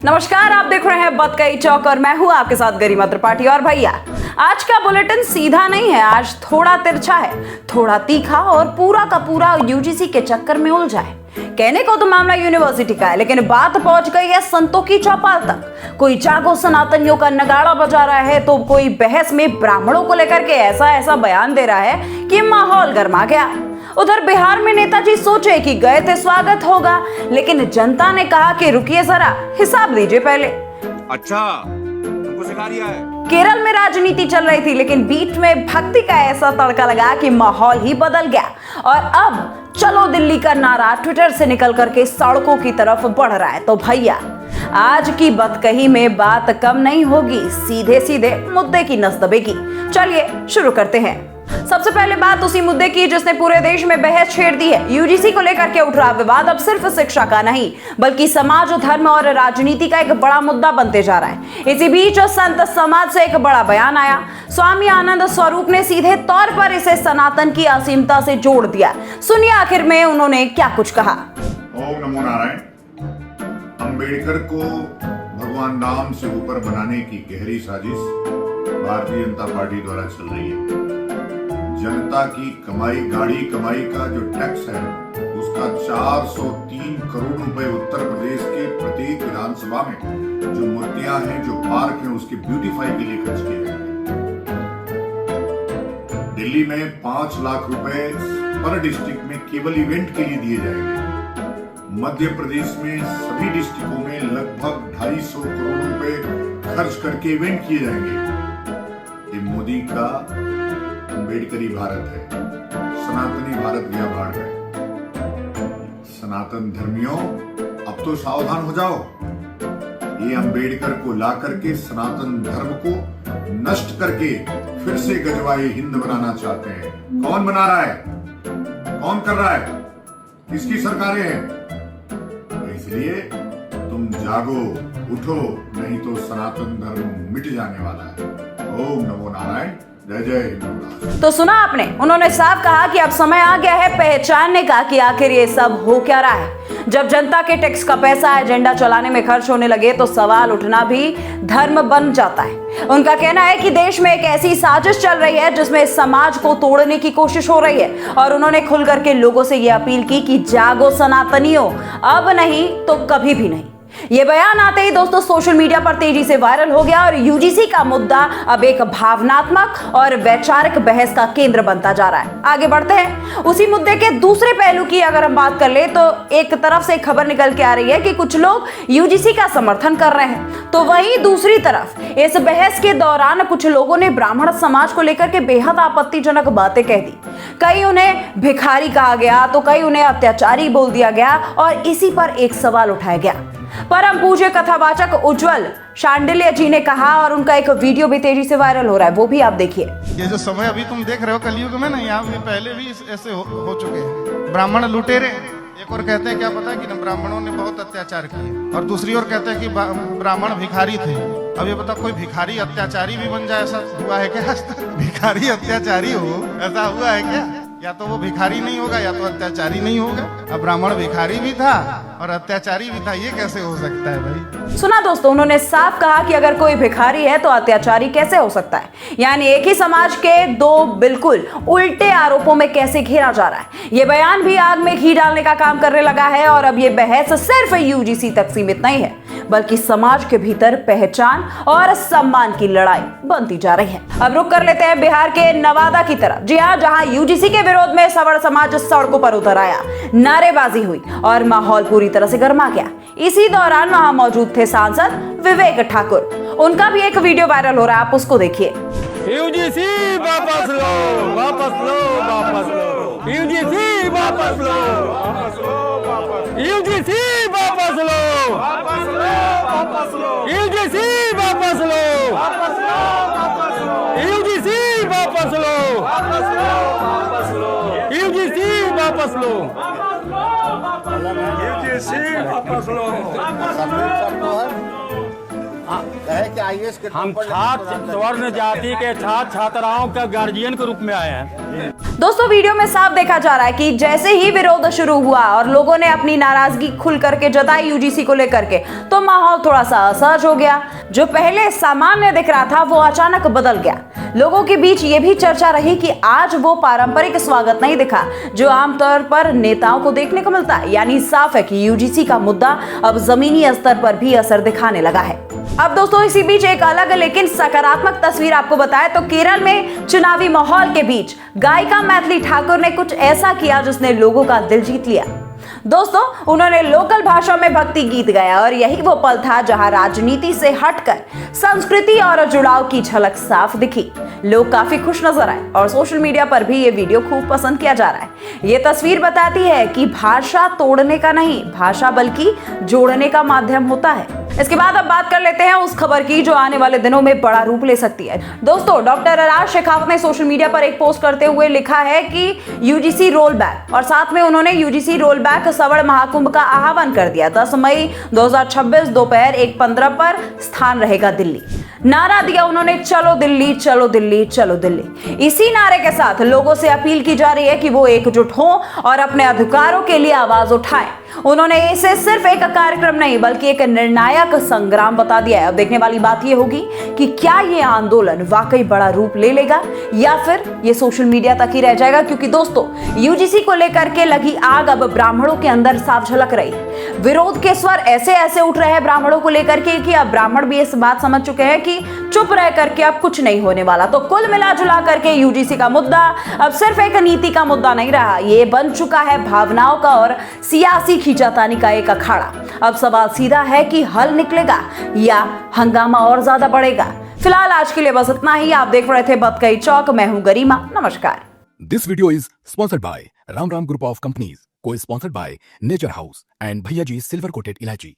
नमस्कार, आप देख रहे हैं बतकई चौक और मैं हूं आपके साथ गरिमा त्रिपाठी। और भैया, आज का बुलेटिन सीधा नहीं है, आज थोड़ा तिरछा है, थोड़ा तीखा और पूरा का पूरा यूजीसी के चक्कर में उलझा है। कहने को तो मामला यूनिवर्सिटी का है, लेकिन बात पहुंच गई है संतों की चौपाल तक। कोई जागो सनातनियों का नगाड़ा बजा रहा है तो कोई बहस में ब्राह्मणों को लेकर के ऐसा बयान दे रहा है कि माहौल गर्मा गया। उधर बिहार में नेताजी सोचे कि गए थे स्वागत होगा, लेकिन जनता ने कहा कि रुकिए जरा, हिसाब दीजिए पहले। अच्छा, तुमको सिखा दिया है। केरल में राजनीति चल रही थी, लेकिन बीच में भक्ति का ऐसा तड़का लगा कि माहौल ही बदल गया और अब चलो दिल्ली का नारा ट्विटर से निकल करके सड़कों की तरफ बढ़ रहा है। तो भैया, आज की बतकही में बात कम नहीं होगी, सीधे सीधे मुद्दे की नस दबेगी। चलिए शुरू करते हैं। सबसे पहले बात उसी मुद्दे की जिसने पूरे देश में बहस छेड़ दी है। यूजीसी को लेकर के उठ रहा विवाद अब सिर्फ शिक्षा का नहीं, बल्कि समाज, धर्म और राजनीति का एक बड़ा मुद्दा बनते जा रहा है। इसी बीच संत समाज से एक बड़ा बयान आया। स्वामी आनंद स्वरूप ने सीधे तौर पर इसे सनातन की असीमता से जोड़ दिया। सुनिए आखिर में उन्होंने क्या कुछ कहा। ओम नमो नारायण। अंबेडकर को भगवान राम से ऊपर बनाने की गहरी साजिश भारतीय जनता पार्टी द्वारा चल रही है। जनता की कमाई, गाड़ी कमाई का जो टैक्स है उसका 403 करोड़ रुपए उत्तर प्रदेश के प्रत्येक विधानसभा में जो मूर्तियां हैं, जो पार्क हैं, उसके ब्यूटीफाई के लिए खर्च किए जाएंगे। दिल्ली में 5 लाख रुपए पर डिस्ट्रिक्ट में केवल इवेंट के लिए दिए जाएंगे। मध्य प्रदेश में सभी डिस्ट्रिक्टों में लगभग 250 करोड़ रुपए खर्च करके इवेंट किए जाएंगे। ये मोदी का अम्बेडकरी भारत है। सनातनी भारत गया भाड़ में। सनातन धर्मियों, अब तो सावधान हो जाओ। ये अम्बेडकर को ला करके सनातन धर्म को नष्ट करके फिर से गजवाए हिंद बनाना चाहते हैं। कौन बना रहा है? कौन कर रहा है? किसकी सरकारें हैं? तो इसलिए तुम जागो, उठो, नहीं तो सनातन धर्म मिट जाने वाला है। ओम नमो नारायण। जय जय हिंदुस्तान। तो सुना आपने, उन्होंने साफ कहा कि अब समय आ गया है पहचानने का कि आखिर ये सब हो क्या रहा है। जब जनता के टैक्स का पैसा एजेंडा चलाने में खर्च होने लगे तो सवाल उठना भी धर्म बन जाता है। उनका कहना है कि देश में एक ऐसी साजिश चल रही है जिसमें समाज को तोड़ने की कोशिश हो रही है और उन्होंने खुल करके लोगों से यह अपील की कि जागो सनातनियों, अब नहीं तो कभी भी नहीं। ये बयान आते ही दोस्तों सोशल मीडिया पर तेजी से वायरल हो गया और यूजीसी का मुद्दा अब एक भावनात्मक और वैचारिक बहस का केंद्र बनता जा रहा है। आगे बढ़ते हैं। उसी मुद्दे के दूसरे पहलू की अगर हम बात कर ले तो एक तरफ से खबर निकल के आ रही है कि कुछ लोग यूजीसी का समर्थन कर रहे हैं, तो वहीं दूसरी तरफ इस बहस के दौरान कुछ लोगों ने ब्राह्मण समाज को लेकर के बेहद आपत्तिजनक बातें कह दी। कई उन्हें भिखारी कहा गया तो कई उन्हें अत्याचारी बोल दिया गया और इसी पर एक सवाल उठाया गया। परम पूज्य कथावाचक उज्जवल शांडिल्य जी ने कहा और उनका एक वीडियो भी तेजी से वायरल हो रहा है, वो भी आप देखिए। ये जो समय अभी तुम देख रहे हो कलयुग में ना, यहाँ में पहले भी ऐसे हो चुके हैं। ब्राह्मण लुटेरे, एक और कहते हैं क्या पता कि न ब्राह्मणों ने बहुत अत्याचार किए, और दूसरी ओर कहते हैं कि ब्राह्मण भिखारी थे। अब ये बता, कोई भिखारी अत्याचारी भी बन जाए, ऐसा हुआ है क्या? भिखारी अत्याचारी हो, ऐसा हुआ है क्या? या तो वो भिखारी नहीं होगा या तो अत्याचारी नहीं होगा। अब ब्राह्मण भिखारी भी था और अत्याचारी भी था, ये कैसे हो सकता है भाई? सुना दोस्तों, उन्होंने साफ कहा कि अगर कोई भिखारी है तो अत्याचारी कैसे हो सकता है। यानी एक ही समाज के दो बिल्कुल उल्टे आरोपों में कैसे घेरा जा रहा है। ये बयान भी आग में घी डालने का काम करने लगा है और अब ये बहस सिर्फ यूजीसी तक सीमित नहीं है, बल्कि समाज के भीतर पहचान और सम्मान की लड़ाई बनती जा रही है। अब रुक कर लेते हैं बिहार के नवादा की तरफ। जी हाँ, जहां यूजीसी के विरोध में सवर्ण समाज सड़कों पर उतर आया, नारेबाजी हुई और माहौल पूरी तरह से गर्मा गया। इसी दौरान वहां मौजूद थे सांसद विवेक ठाकुर। उनका भी एक वीडियो वायरल हो रहा है, आप उसको देखिए। यूजीसी वापस लो, वापस लो, वापस लो, यूजीसी वापस लो, वापस लो, यूजीसी वापस लो, वापस लो, वापस लो, यूजीसी वापस लो, वापस लो, वापस लो, यूजीसी वापस लो, वापस लो, वापस लो, यूजीसी वापस लो, यूजीसी वापस लो, हम छात्र स्वर्ण जाति के छात्र छात्राओं का गार्जियन के रूप में आए हैं। दोस्तों दोस्तों वीडियो में साफ देखा जा रहा है कि जैसे ही विरोध शुरू हुआ और लोगों ने अपनी नाराजगी खुल करके जताई यूजीसी को लेकर के, तो माहौल थोड़ा सा असहज हो गया। जो पहले सामान्य दिख रहा था वो अचानक बदल गया। लोगों के बीच ये भी चर्चा रही कि आज वो पारंपरिक स्वागत नहीं दिखा जो आमतौर पर नेताओं को देखने को मिलता है। यानी साफ है कि यूजीसी का मुद्दा अब जमीनी स्तर पर भी असर दिखाने लगा है। अब दोस्तों इसी बीच एक अलग लेकिन सकारात्मक तस्वीर आपको बताए तो केरल में चुनावी माहौल के बीच गायिका मैथिली ठाकुर ने कुछ ऐसा किया जिसने लोगों का दिल जीत लिया। दोस्तों उन्होंने लोकल भाषा में भक्ति गीत गाया और यही वो पल था जहां राजनीति से हटकर संस्कृति और जुड़ाव की झलक साफ दिखी। लोग काफी खुश नजर आए और सोशल मीडिया पर भी ये वीडियो खूब पसंद किया जा रहा है। ये तस्वीर बताती है कि भाषा तोड़ने का नहीं, भाषा बल्कि जोड़ने का माध्यम होता है। इसके बाद अब बात कर लेते हैं उस खबर की जो आने वाले दिनों में बड़ा रूप ले सकती है। दोस्तों डॉक्टर राज शेखावत ने सोशल मीडिया पर एक पोस्ट करते हुए लिखा है कि यूजीसी रोल बैक, और साथ में उन्होंने यूजीसी रोल बैक सवर्ण महाकुंभ का आह्वान कर दिया। 10 मई 2026 दोपहर 1:15 पर स्थान रहेगा दिल्ली। नारा दिया उन्होंने, चलो दिल्ली चलो दिल्ली चलो दिल्ली। इसी नारे के साथ लोगों से अपील की जा रही है कि वो एकजुट हों और अपने अधिकारों के लिए आवाज उठाएं। उन्होंने इसे सिर्फ एक कार्यक्रम नहीं बल्कि एक निर्णायक संग्राम बता दिया है। अब देखने वाली बात यह होगी कि क्या ये आंदोलन वाकई बड़ा रूप ले लेगा या फिर ये सोशल मीडिया तक ही रह जाएगा, क्योंकि दोस्तों यूजीसी को लेकर के लगी आग अब ब्राह्मणों के अंदर साफ झलक रही है। विरोध के स्वर ऐसे ऐसे उठ रहे हैं ब्राह्मणों को लेकर के कि अब ब्राह्मण भी इस बात समझ चुके हैं कि चुप रह करके अब कुछ नहीं होने वाला। तो कुल मिला जुला करके यूजीसी का मुद्दा अब सिर्फ एक नीति का मुद्दा नहीं रहा, ये बन चुका है भावनाओं का और सियासी खींचातानी का एक अखाड़ा। अब सवाल सीधा है कि हल निकलेगा या हंगामा और ज्यादा बढ़ेगा। फिलहाल आज के लिए बस इतना ही। आप देख रहे थे बतकई चौक, मैं हूं गरिमा। नमस्कार। This video is sponsored by Ram Ram Group of Companies, co-sponsored by Nature House and Bhaiya Ji Silver Coated Ilachi.